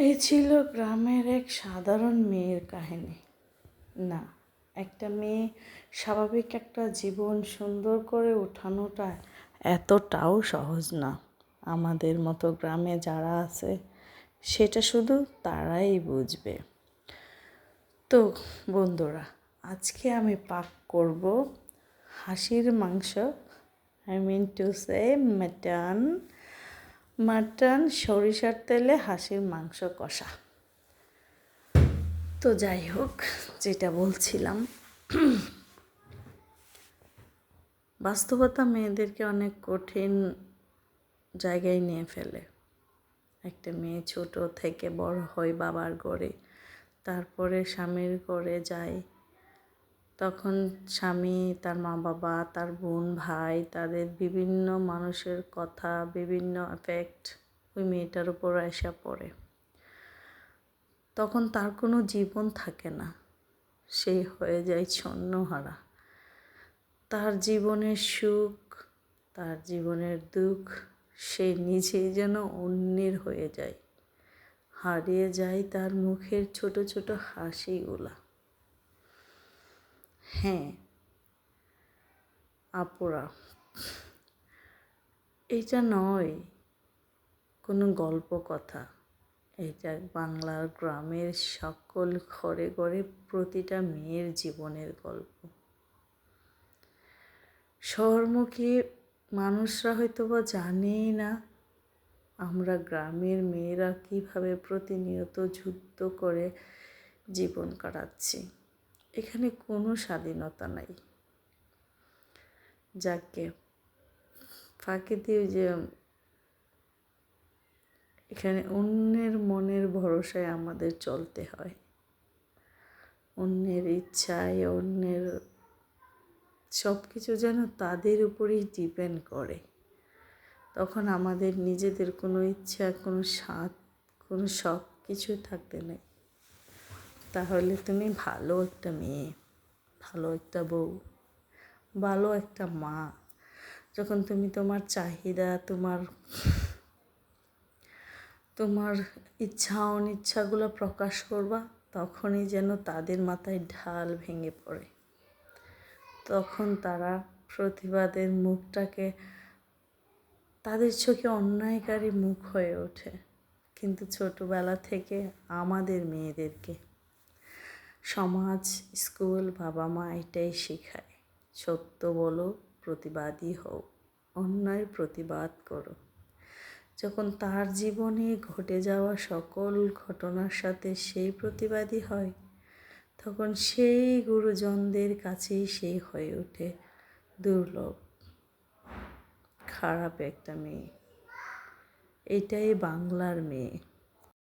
এই ছিল গ্রামের এক সাধারণ মেয়ের কাহিনী। না, একটা মেয়ে স্বাভাবিক একটা জীবন সুন্দর করে ওঠানোটা এতটাও সহজ না। আমাদের মতো গ্রামে যারা আছে সেটা শুধু তারাই বুঝবে। তো বন্ধুরা, আজকে আমি পাক করব হাঁসের মাংস, I mean to say mutton সরিষার তেলে হাঁসের মাংস কষা। তো যাই হোক, যেটা বলছিলাম, বাস্তবতা মেয়েদেরকে অনেক কঠিন জায়গায় নিয়ে ফেলে। একটা মেয়ে ছোট থেকে বড় হয় বাবার ঘরে, তারপরে স্বামীর ঘরে যায়। তখন স্বামী, তার মা বাবা, তার বোন ভাই, তাদের বিভিন্ন মানুষের কথা, বিভিন্ন এফেক্ট ওই মেয়েটার উপর এসে পড়ে। তখন তার কোনো জীবন থাকে না, সে হয়ে যায় ছন্নহারা। তার জীবনের সুখ, তার জীবনের দুঃখ সে নিজেই যেন অন্যের হয়ে যায়। হারিয়ে যায় তার মুখের ছোট ছোট হাসিগুলা। হ্যাঁ আপুরা, এটা নয় কোনো গল্প কথা, এটা বাংলার গ্রামের সকল ঘরে ঘরে প্রতিটা মেয়ের জীবনের গল্প। শহরমুখী মানুষরা হয়তো বা জানেই না আমরা গ্রামের মেয়েরা কীভাবে প্রতিনিয়ত যুদ্ধ করে জীবন কাটাচ্ছি। এখানে কোনো স্বাধীনতা নাই। যাকে ফাঁকি দিয়ে যে এখানে অন্যের মনের ভরসায় আমাদের চলতে হয়, অন্যের ইচ্ছায়, অন্যের সব কিছু যেন তাদের উপরেই ডিপেন্ড করে। তখন আমাদের নিজেদের কোনো ইচ্ছা, কোনো স্বাদ, কোনো শখ কিছু থাকতে নেই। তাহলে তুমি ভালো একটা মেয়ে, ভালো একটা বউ, ভালো একটা মা, যখন তুমি তোমার চাহিদা, তোমার ইচ্ছা অনিচ্ছাগুলো প্রকাশ করবা, তখনই যেন তাদের মাথায় ঢাল ভেঙে পড়ে। তখন তারা প্রতিবাদের মুখটাকে তাদের চোখে অন্যায়কারী মুখ হয়ে ওঠে। কিন্তু ছোটবেলা থেকে আমাদের মেয়েদেরকে সমাজ, স্কুল, বাবা মা এটাই শেখায়, সত্য বলো, প্রতিবাদী হও, অন্যায়ের প্রতিবাদ করো। যখন তার জীবনে ঘটে যাওয়া সকল ঘটনার সাথে সেই প্রতিবাদী হয়, তখন সেই গুরুজনদের কাছেই সেই হয়ে ওঠে দুর্লভ, খারাপ একটা মেয়ে। এটাই বাংলার মেয়ে।